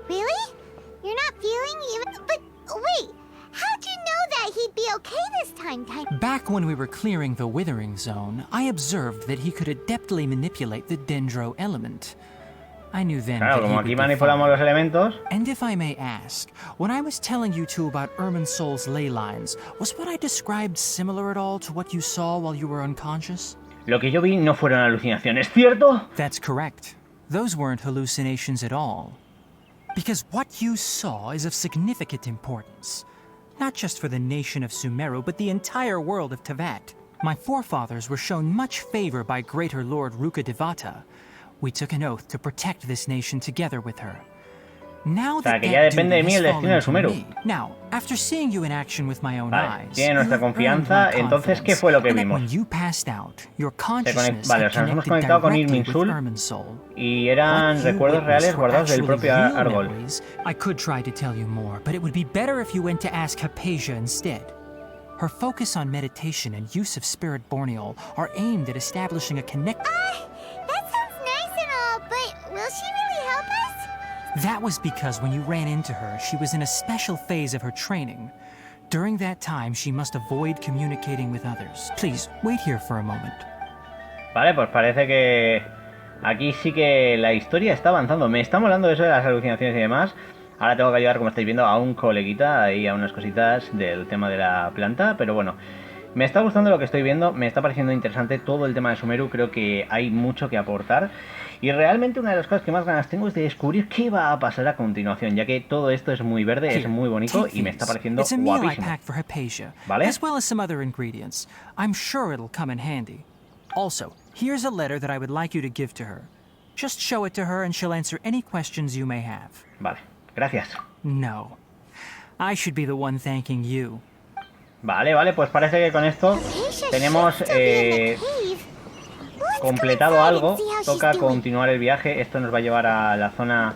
Really? You're not feeling even... But wait, how'd you know that he'd be okay this time? Back when we were clearing the Withering Zone, I observed that he could adeptly manipulate the DENDRO element. I knew then Claro, that he como would aquí be manipulamos fine. los elementos. And if I may ask, when I was telling you two about Irminsul's ley lines, was what I described similar at all to what you saw while you were unconscious? Lo que yo vi no fueron alucinaciones, ¿cierto? That's correct. Those weren't hallucinations at all. Because what you saw is of significant importance. Not just for the nation of Sumeru, but the entire world of Tevat. My forefathers were shown much favor by Greater Lord Rukkhadevata. We took an oath to protect this nation together with her. Now O sea, that que ya that depende de duty mí el has destino de fallen to Sumeru. me. Now, after seeing you in action with my own Vale, eyes, tiene nuestra you have confianza. earned my Entonces, ¿qué confidence. fue lo que And that vimos? when you passed out, your consciousness Vale, o had sea, nos hemos connected conectado con directly with Irminsul Irminsul. y eran What you recuerdos witnessed reales were guardados del actually propio real árbol. memories. I could try to tell you more, but it would be better if you went to ask Hypatia instead. Her focus on meditation and use of Spirit Borneol are aimed at establishing a connect. That sounds nice and all, but will she really help us? That was because when you ran into her, she was in a special phase of her training. During that time, she must avoid communicating with others. Please, wait here for a moment. Vale, pues parece que aquí sí que la historia está avanzando. Me está molando eso de las alucinaciones y demás. Ahora tengo que ayudar, como estáis viendo, a un coleguita y a unas cositas del tema de la planta. Pero bueno, me está gustando lo que estoy viendo. Me está pareciendo interesante todo el tema de Sumeru. Creo que hay mucho que aportar. Y realmente una de las cosas que más ganas tengo es de descubrir qué va a pasar a continuación. Ya que todo esto es muy verde, es muy bonito y me está pareciendo It's a meal I guapísimo. packed for Hypatia, ¿Vale? as well as some other ingredients. I'm sure it'll come in handy. Also, here's a letter that I would like you to give to her. Just show it to her and she'll answer any questions you may have. Vale, gracias. No. I should be the one thanking you. Vale, vale, pues parece que con esto tenemos completado algo. Toca continuar el viaje. Esto nos va a llevar a la zona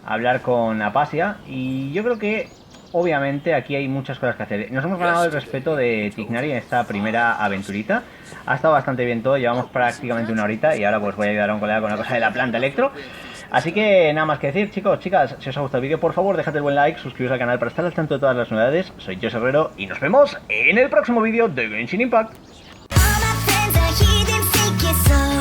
a hablar con Apasia. Y yo creo que obviamente aquí hay muchas cosas que hacer. Nos hemos ganado el respeto de Tignari en esta primera aventurita. Ha estado bastante bien todo, llevamos prácticamente una horita. Y ahora pues voy a ayudar a un colega con la cosa de la planta electro. Así que nada más que decir, chicos, chicas, si os ha gustado el vídeo, por favor dejad el buen like, suscribiros al canal para estar al tanto de todas las novedades. Soy Josh Herrero y nos vemos en el próximo vídeo de Genshin Impact. All my friends are here, them think it's all